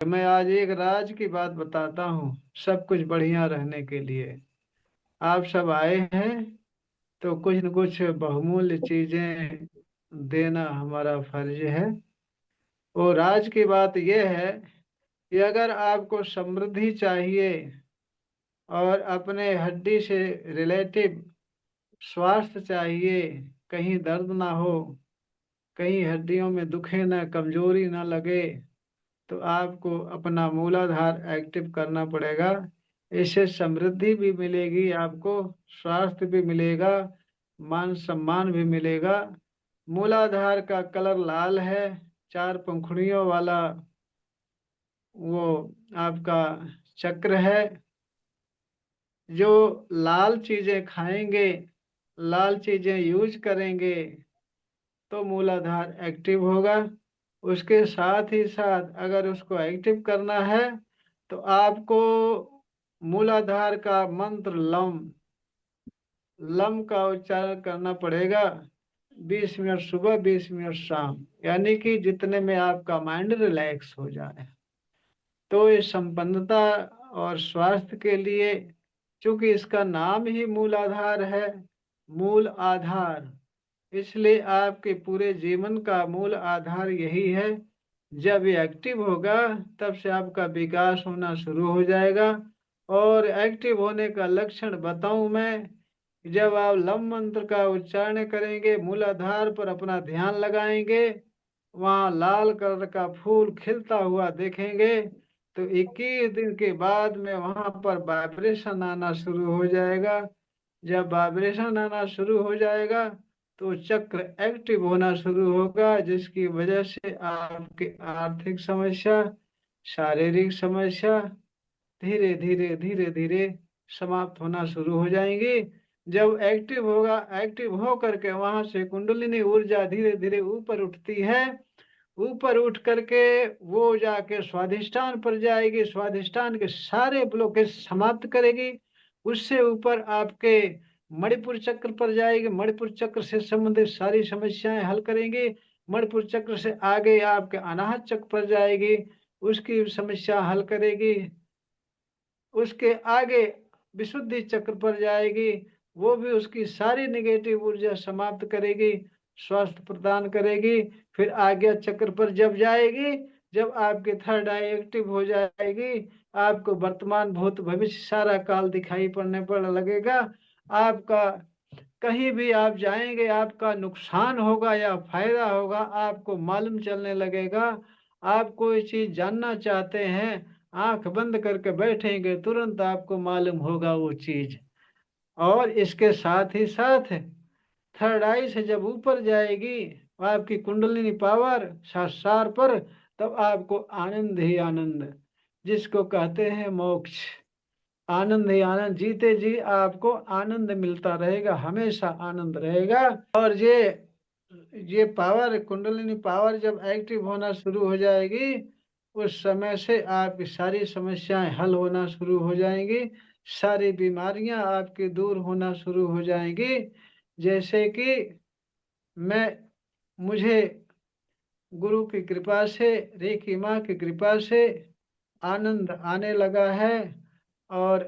मैं आज एक राज की बात बताता हूँ सब कुछ बढ़िया रहने के लिए। आप सब आए हैं तो कुछ न कुछ बहुमूल्य चीजें देना हमारा फर्ज है। और राज की बात यह है कि अगर आपको समृद्धि चाहिए और अपने हड्डी से रिलेटिव स्वास्थ्य चाहिए, कहीं दर्द ना हो, कहीं हड्डियों में दुखे ना, कमजोरी ना लगे, तो आपको अपना मूलाधार एक्टिव करना पड़ेगा। इससे समृद्धि भी मिलेगी आपको, स्वास्थ्य भी मिलेगा, मान सम्मान भी मिलेगा। मूलाधार का कलर लाल है, चार पंखुड़ियों वाला वो आपका चक्र है। जो लाल चीजें खाएंगे, लाल चीजें यूज करेंगे तो मूलाधार एक्टिव होगा। उसके साथ ही साथ अगर उसको एक्टिव करना है तो आपको मूलाधार का मंत्र लम लम का उच्चारण करना पड़ेगा। 20 मिनट सुबह, 20 मिनट शाम, यानी कि जितने में आपका माइंड रिलैक्स हो जाए। तो ये संपन्नता और स्वास्थ्य के लिए, चूंकि इसका नाम ही मूल आधार है, मूल आधार, इसलिए आपके पूरे जीवन का मूल आधार यही है। जब ये एक्टिव होगा तब से आपका विकास होना शुरू हो जाएगा। और एक्टिव होने का लक्षण बताऊं मैं, जब आप लम मंत्र का उच्चारण करेंगे, मूलाधार पर अपना ध्यान लगाएंगे, वहां लाल कलर का फूल खिलता हुआ देखेंगे, तो 21 दिन के बाद में वहां पर वाइब्रेशन आना शुरू हो जाएगा। जब वाइब्रेशन आना शुरू हो जाएगा तो चक्र एक्टिव होना शुरू होगा, जिसकी वजह से आपकी आर्थिक समस्या, शारीरिक समस्या धीरे धीरे धीरे धीरे समाप्त होना शुरू हो जाएंगी। जब एक्टिव होगा, एक्टिव हो करके वहां से कुंडलिनी ऊर्जा धीरे धीरे ऊपर उठती है। ऊपर उठ करके वो जाके स्वाधिष्ठान पर जाएगी, स्वाधिष्ठान के सारे ब्लॉकेज समाप्त करेगी। उससे ऊपर आपके मणिपुर चक्र पर जाएगी, मणिपुर चक्र से संबंधित सारी समस्याएं हल करेंगी। मणिपुर चक्र से आगे आपके अनाहत चक्र पर जाएगी, उसकी समस्या हल करेगी। उसके आगे विशुद्धि चक्र पर जाएगी, वो भी उसकी सारी नेगेटिव ऊर्जा समाप्त करेगी, स्वास्थ्य प्रदान करेगी। फिर आज्ञा चक्र पर जब जाएगी, जब आपकी थर्ड आई एक्टिव हो जाएगी, आपको वर्तमान भूत भविष्य सारा काल दिखाई पड़ने पर लगेगा। आपका कहीं भी आप जाएंगे, आपका नुकसान होगा या फायदा होगा, आपको मालूम चलने लगेगा। आप कोई चीज जानना चाहते हैं, आंख बंद करके बैठेंगे, तुरंत आपको मालूम होगा वो चीज। और इसके साथ ही साथ थर्ड आई से जब ऊपर जाएगी आपकी कुंडलिनी पावर सार पर, तब आपको आनंद ही आनंद, जिसको कहते हैं मोक्ष, आनंद ही आनंद, जीते जी आपको आनंद मिलता रहेगा, हमेशा आनंद रहेगा। और ये पावर, कुंडलिनी पावर जब एक्टिव होना शुरू हो जाएगी, उस समय से आपकी सारी समस्याएं हल होना शुरू हो जाएंगी, सारी बीमारियां आपकी दूर होना शुरू हो जाएंगी। जैसे कि मैं मुझे गुरु की कृपा से, रेखी माँ की कृपा से आनंद आने लगा है, और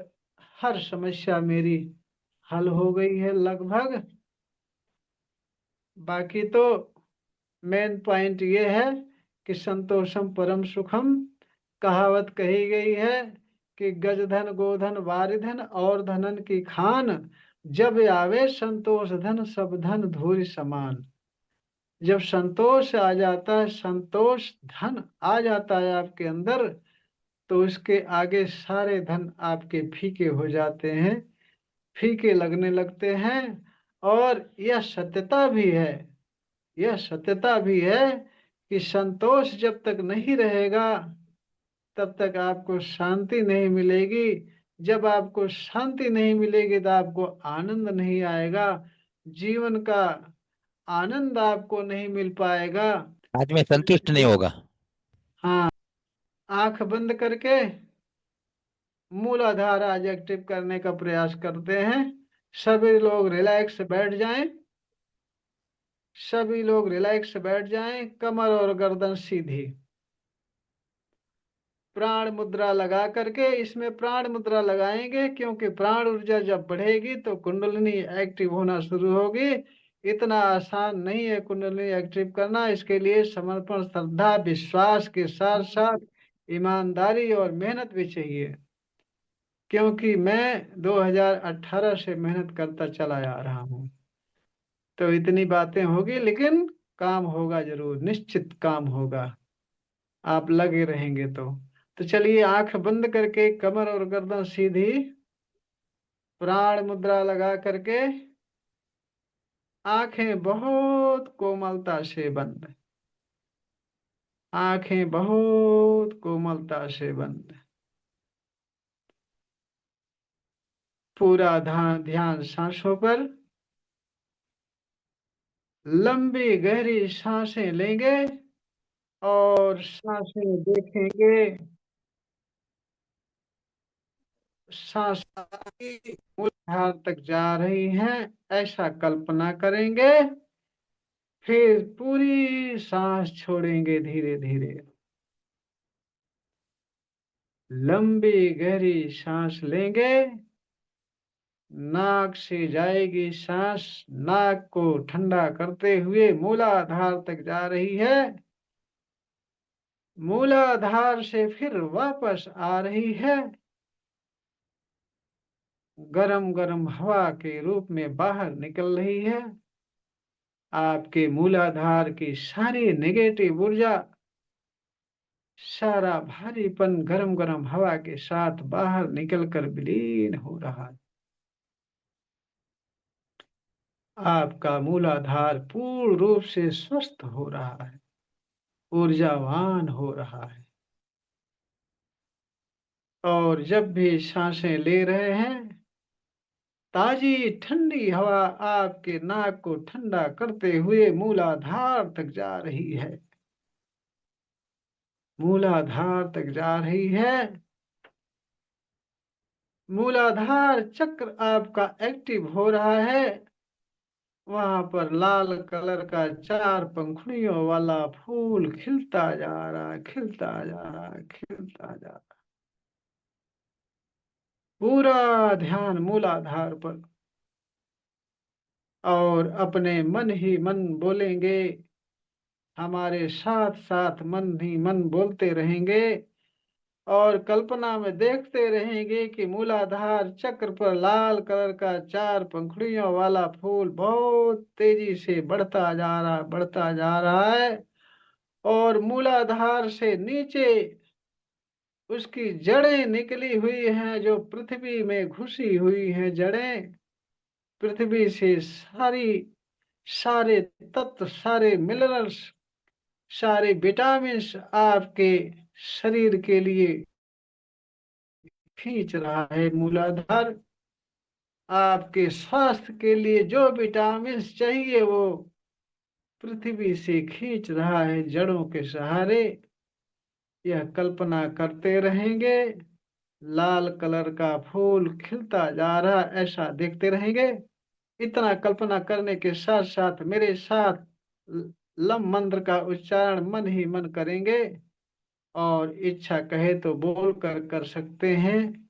हर समस्या मेरी हल हो गई है लगभग। बाकी तो मेन पॉइंट ये है कि संतोषम परम सुखम, कहावत कही गई है कि गजधन गोधन वारिधन और धनन की खान, जब आवे संतोष धन सब धन धूरि समान। जब संतोष आ जाता है, संतोष धन आ जाता है आपके अंदर, तो उसके आगे सारे धन आपके फीके हो जाते हैं, फीके लगने लगते हैं। और यह सत्यता भी है, यह सत्यता भी है कि संतोष जब तक नहीं रहेगा तब तक आपको शांति नहीं मिलेगी। जब आपको शांति नहीं मिलेगी तो आपको आनंद नहीं आएगा, जीवन का आनंद आपको नहीं मिल पाएगा। आदमी संतुष्ट नहीं होगा। हाँ, आंख बंद करके मूलाधार आज एक्टिव करने का प्रयास करते हैं। सभी लोग रिलैक्स बैठ जाएं, सभी लोग रिलैक्स बैठ जाएं, कमर और गर्दन सीधी। प्राण मुद्रा लगा करके, इसमें प्राण मुद्रा लगाएंगे क्योंकि प्राण ऊर्जा जब बढ़ेगी तो कुंडलिनी एक्टिव होना शुरू होगी। इतना आसान नहीं है कुंडलिनी एक्टिव करना, इसके लिए समर्पण, श्रद्धा, विश्वास के साथ साथ ईमानदारी और मेहनत भी चाहिए। क्योंकि मैं 2018 से मेहनत करता चला आ रहा हूँ। तो इतनी बातें होगी, लेकिन काम होगा जरूर, निश्चित काम होगा। आप लगे रहेंगे तो चलिए, आंख बंद करके कमर और गर्दन सीधी, प्राण मुद्रा लगा करके, आंखें बहुत कोमलता से बंद, आंखें बहुत कोमलता से बंद। पूरा ध्यान ध्यान सांसों पर। लंबी गहरी सांसें लेंगे और सांसें देखेंगे। सांस आगे मूलाधार तक जा रही हैं, ऐसा कल्पना करेंगे। फिर पूरी सांस छोड़ेंगे धीरे धीरे। लंबी गहरी सांस लेंगे, नाक से जाएगी सांस, नाक को ठंडा करते हुए मूलाधार तक जा रही है, मूलाधार से फिर वापस आ रही है, गरम गरम हवा के रूप में बाहर निकल रही है। आपके मूलाधार की सारी नेगेटिव ऊर्जा, सारा भारीपन गरम गरम हवा के साथ बाहर निकलकर विलीन हो रहा है। आपका मूलाधार पूर्ण रूप से स्वस्थ हो रहा है, ऊर्जावान हो रहा है। और जब भी सांसें ले रहे हैं, ताजी ठंडी हवा आपके नाक को ठंडा करते हुए मूलाधार तक जा रही है, मूलाधार तक जा रही है। मूलाधार चक्र आपका एक्टिव हो रहा है। वहां पर लाल कलर का 4 पंखुड़ियों वाला फूल खिलता जा रहा है, खिलता जा रहा है, खिलता जा रहा है। पूरा ध्यान मूलाधार पर, और अपने मन ही मन बोलेंगे, हमारे साथ साथ मन ही मन बोलते रहेंगे। और कल्पना में देखते रहेंगे कि मूलाधार चक्र पर लाल कलर का 4 पंखुड़ियों वाला फूल बहुत तेजी से बढ़ता जा रहा, बढ़ता जा रहा है। और मूलाधार से नीचे उसकी जड़ें निकली हुई हैं, जो पृथ्वी में घुसी हुई हैं जड़ें। पृथ्वी से सारी, सारे तत्व, सारे मिनरल्स, सारे विटामिन्स आपके शरीर के लिए खींच रहा है मूलाधार। आपके स्वास्थ्य के लिए जो विटामिन्स चाहिए वो पृथ्वी से खींच रहा है जड़ों के सहारे। यह कल्पना करते रहेंगे, लाल कलर का फूल खिलता जा रहा, ऐसा देखते रहेंगे। इतना कल्पना करने के साथ साथ मेरे साथ लम मंत्र का उच्चारण मन ही मन करेंगे। और इच्छा कहे तो बोल कर कर सकते हैं।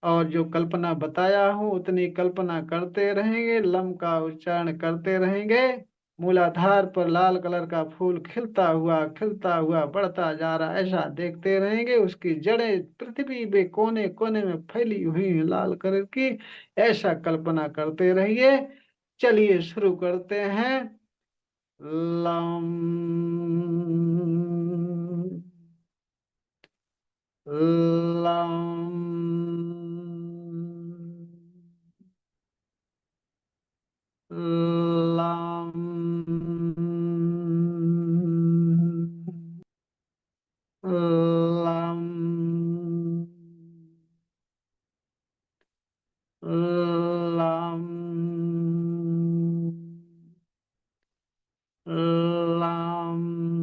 और जो कल्पना बताया हूँ उतनी कल्पना करते रहेंगे, लम का उच्चारण करते रहेंगे। मूलाधार पर लाल कलर का फूल खिलता हुआ बढ़ता जा रहा, ऐसा देखते रहेंगे। उसकी जड़ें पृथ्वी में कोने कोने में फैली हुई हैं लाल कलर की, ऐसा कल्पना करते रहिए। चलिए शुरू करते हैं। Lump lump lump lump lump lump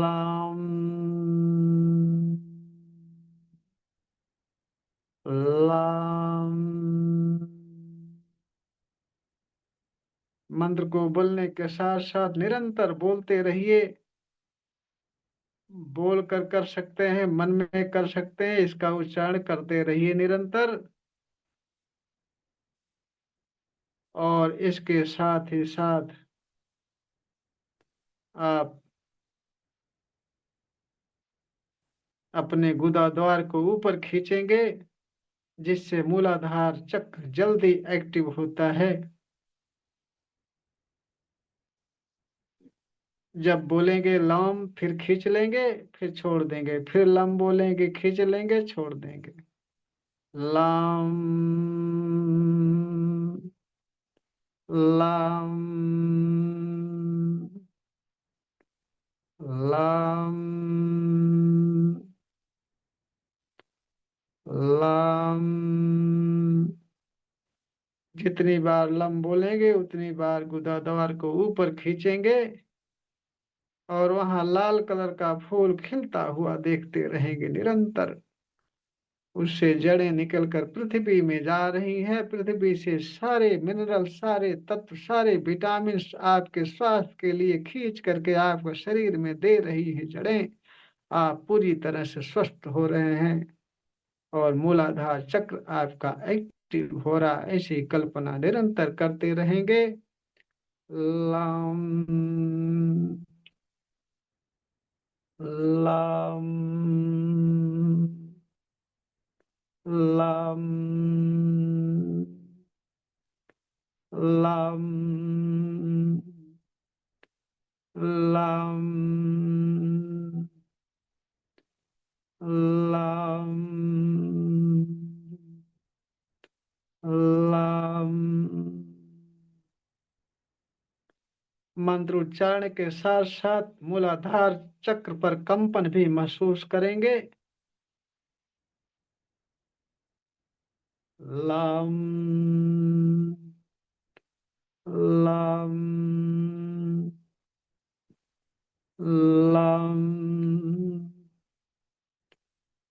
lump lump. मंत्र मंत्र को बोलने के साथ साथ निरंतर बोलते रहिए। बोल कर सकते हैं, मन में कर सकते हैं, इसका उच्चारण करते रहिए निरंतर। और इसके साथ ही साथ आप अपने गुदा द्वार को ऊपर खींचेंगे, जिससे मूलाधार चक्र जल्दी एक्टिव होता है। जब बोलेंगे लम, फिर खींच लेंगे, फिर छोड़ देंगे, फिर लम बोलेंगे, खींच लेंगे, छोड़ देंगे। Lump, lump, lump, lump. जितनी बार लम बोलेंगे उतनी बार गुदा द्वार को ऊपर खींचेंगे, और वहां लाल कलर का फूल खिलता हुआ देखते रहेंगे निरंतर। उससे जड़ें निकलकर पृथ्वी में जा रही हैं। पृथ्वी से सारे मिनरल, सारे तत्व, सारे विटामिन आपके स्वास्थ्य के लिए खींच करके आपको शरीर में दे रही है जड़ें। आप पूरी तरह से स्वस्थ हो रहे हैं और मूलाधार चक्र आपका एक्टिव हो रहा है। ऐसी कल्पना निरंतर करते रहेंगे। Lump, lump, lump, lump, lump, lump, lump. मंत्रोच्चारण के साथ साथ मूलाधार चक्र पर कंपन भी महसूस करेंगे। Lump, lump, lump,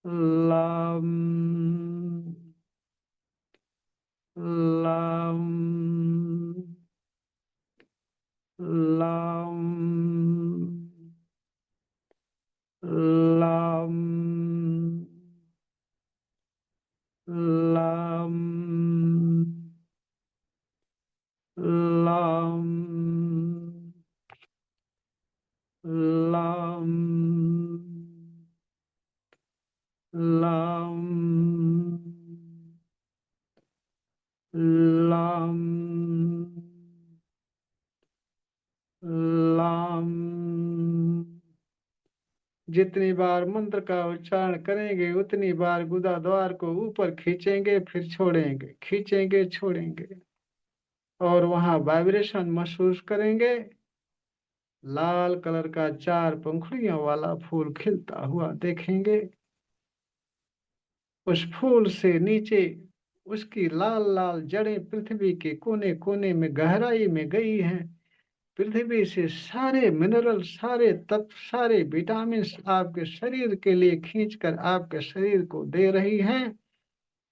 lump, lump, lump, lump, lump, lump, lump, lump, lump, lump. जितनी बार मंत्र का उच्चारण करेंगे उतनी बार गुदा द्वार को ऊपर खींचेंगे, फिर छोड़ेंगे, खींचेंगे, छोड़ेंगे, और वहां वाइब्रेशन महसूस करेंगे। लाल कलर का चार पंखुड़ियों वाला फूल खिलता हुआ देखेंगे। उस फूल से नीचे उसकी लाल लाल जड़ें पृथ्वी के कोने कोने में गहराई में गई हैं। पृथ्वी से सारे मिनरल, सारे तत्व, सारे विटामिन आपके शरीर के लिए खींचकर आपके शरीर को दे रही हैं।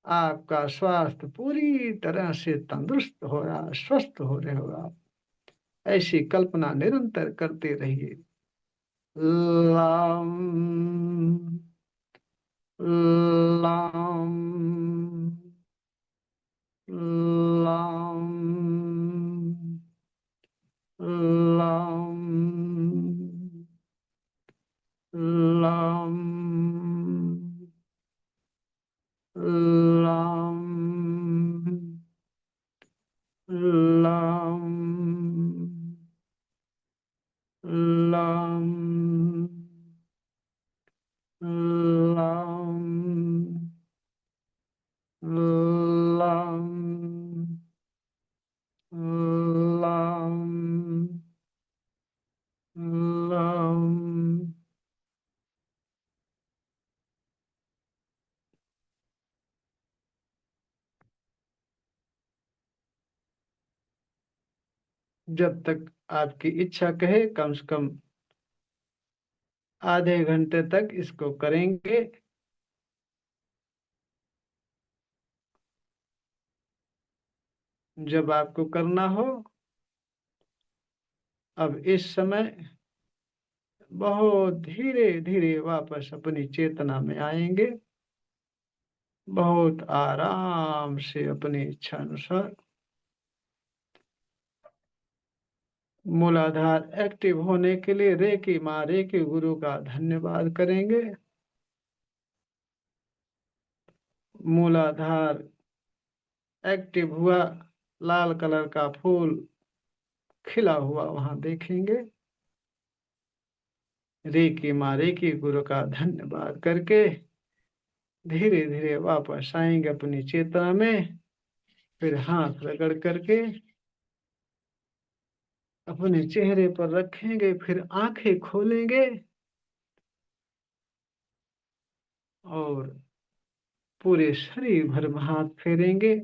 आपका स्वास्थ्य पूरी तरह से तंदुरुस्त हो रहा, स्वस्थ हो रहे हो आप। ऐसी कल्पना निरंतर करते रहिए। Lump, lump, lump, lump, lump, lump, lump, lump, lump, lump, lump, lump. जब तक आपकी इच्छा कहे, कम से कम आधे घंटे तक इसको करेंगे। जब आपको करना हो अब इस समय बहुत धीरे धीरे वापस अपनी चेतना में आएंगे, बहुत आराम से अपनी इच्छा अनुसार। मूलाधार एक्टिव होने के लिए रेकी माँ रेकी गुरु का धन्यवाद करेंगे। मूलाधार एक्टिव हुआ, लाल कलर का फूल खिला हुआ वहां देखेंगे। रेकी माँ रेकी गुरु का धन्यवाद करके धीरे धीरे वापस आएंगे अपनी चेतना में। फिर हाथ रगड़ करके अपने चेहरे पर रखेंगे, फिर आंखें खोलेंगे और पूरे शरीर भर हाथ फेरेंगे,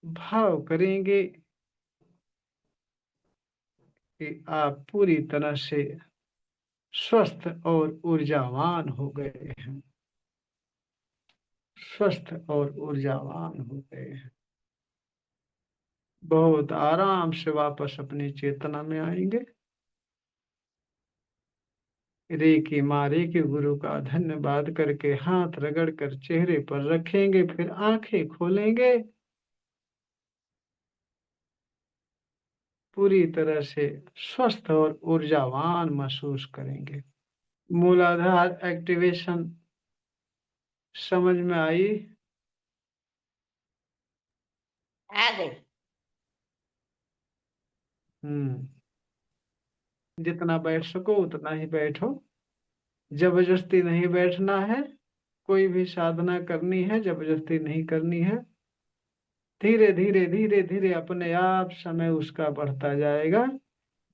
भाव करेंगे कि आप पूरी तरह से स्वस्थ और ऊर्जावान हो गए हैं, स्वस्थ और ऊर्जावान हो गए हैं। बहुत आराम से वापस अपनी चेतना में आएंगे। रेकी माँ रेकी गुरु का धन्यवाद करके हाथ रगड़ कर चेहरे पर रखेंगे, फिर आंखें खोलेंगे, पूरी तरह से स्वस्थ और ऊर्जावान महसूस करेंगे। मूलाधार एक्टिवेशन समझ में आई? आ गई। हम्म। जितना बैठ सको उतना ही बैठो, जबरदस्ती नहीं बैठना है। कोई भी साधना करनी है जबरदस्ती नहीं करनी है। धीरे धीरे धीरे धीरे अपने आप समय उसका बढ़ता जाएगा,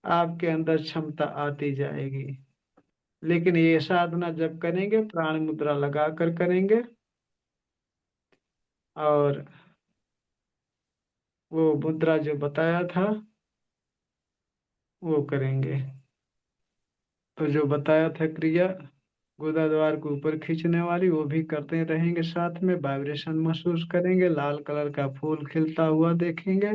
आपके अंदर क्षमता आती जाएगी। लेकिन ये साधना जब करेंगे प्राण मुद्रा लगा कर करेंगे, और वो मुद्रा जो बताया था वो करेंगे। तो जो बताया था क्रिया गुदा द्वार को ऊपर खींचने वाली, वो भी करते रहेंगे। साथ में वाइब्रेशन महसूस करेंगे, लाल कलर का फूल खिलता हुआ देखेंगे,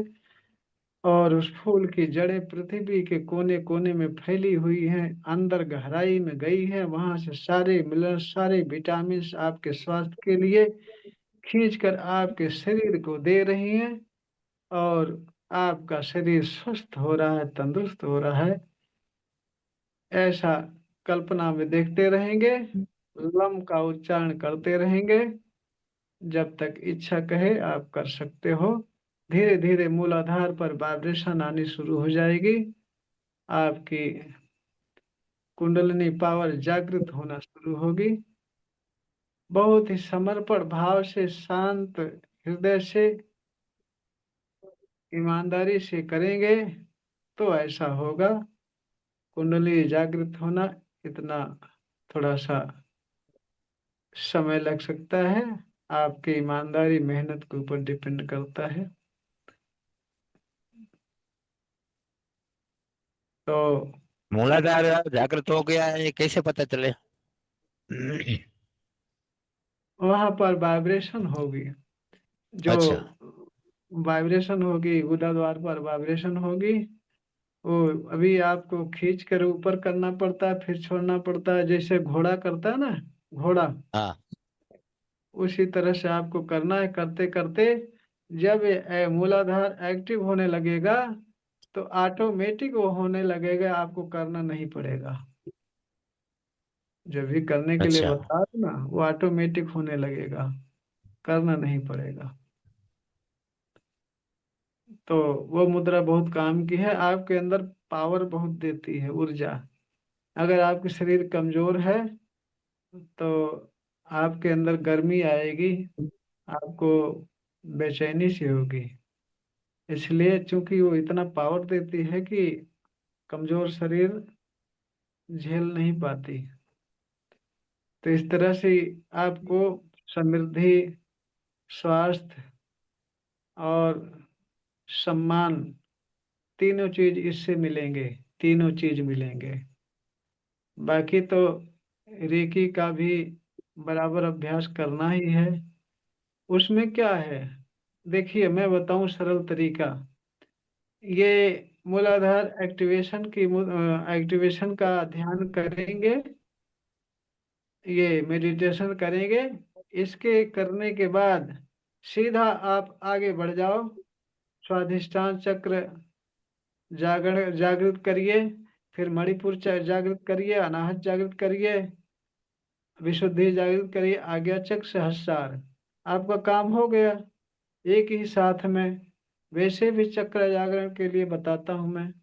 और उस फूल की जड़ें पृथ्वी के कोने कोने में फैली हुई हैं, अंदर गहराई में गई है। वहां से सारे मिनरल सारे विटामिन आपके स्वास्थ्य के लिए खींचकर आपके शरीर को दे रही हैं, और आपका शरीर स्वस्थ हो रहा है, तंदुरुस्त हो रहा है। ऐसा कल्पना में देखते रहेंगे, लम का उच्चारण करते रहेंगे। जब तक इच्छा कहे आप कर सकते हो। धीरे धीरे मूलाधार पर वाइब्रेशन आनी शुरू हो जाएगी, आपकी कुंडलिनी पावर जागृत होना शुरू होगी। बहुत ही समर्पण भाव से, शांत हृदय से, ईमानदारी से करेंगे तो ऐसा होगा। कुंडली जागृत होना इतना थोड़ा सा समय लग सकता है, आपकी ईमानदारी मेहनत के ऊपर डिपेंड करता है। तो मूलाधार जागृत हो गया है, ये कैसे पता चले? वहां पर वाइब्रेशन होगी, जो अच्छा। वाइब्रेशन होगी गुदा द्वार पर वाइब्रेशन होगी। वो अभी आपको खींच कर ऊपर करना पड़ता है, फिर छोड़ना पड़ता है, जैसे घोड़ा करता है ना, घोड़ा। हाँ। उसी तरह से आपको करना है। करते करते जब ये मूलाधार एक्टिव होने लगेगा तो ऑटोमेटिक वो होने लगेगा, आपको करना नहीं पड़ेगा। जब भी करने के लिए अच्छा। बता दो ना, वो ऑटोमेटिक होने लगेगा, करना नहीं पड़ेगा। तो वो मुद्रा बहुत काम की है, आपके अंदर पावर बहुत देती है, ऊर्जा। अगर आपके शरीर कमजोर है तो आपके अंदर गर्मी आएगी, आपको बेचैनी सी होगी। इसलिए चूंकि वो इतना पावर देती है कि कमजोर शरीर झेल नहीं पाती। तो इस तरह से आपको समृद्धि, स्वास्थ्य और सम्मान, तीनों चीज इससे मिलेंगे, तीनों चीज मिलेंगे। बाकी तो रेकी का भी बराबर अभ्यास करना ही है। उसमें क्या है, देखिए मैं बताऊं सरल तरीका। ये मूलाधार एक्टिवेशन का ध्यान करेंगे, ये मेडिटेशन करेंगे। इसके करने के बाद सीधा आप आगे बढ़ जाओ। स्वाधिष्ठान चक्र जागृत करिए, फिर मणिपुर जागृत करिए, अनाहत जागृत करिए, विशुद्धि जागृत करिए, आज्ञा चक्र सहस्रार। आपका काम हो गया एक ही साथ में। वैसे भी चक्र जागरण के लिए बताता हूं मैं।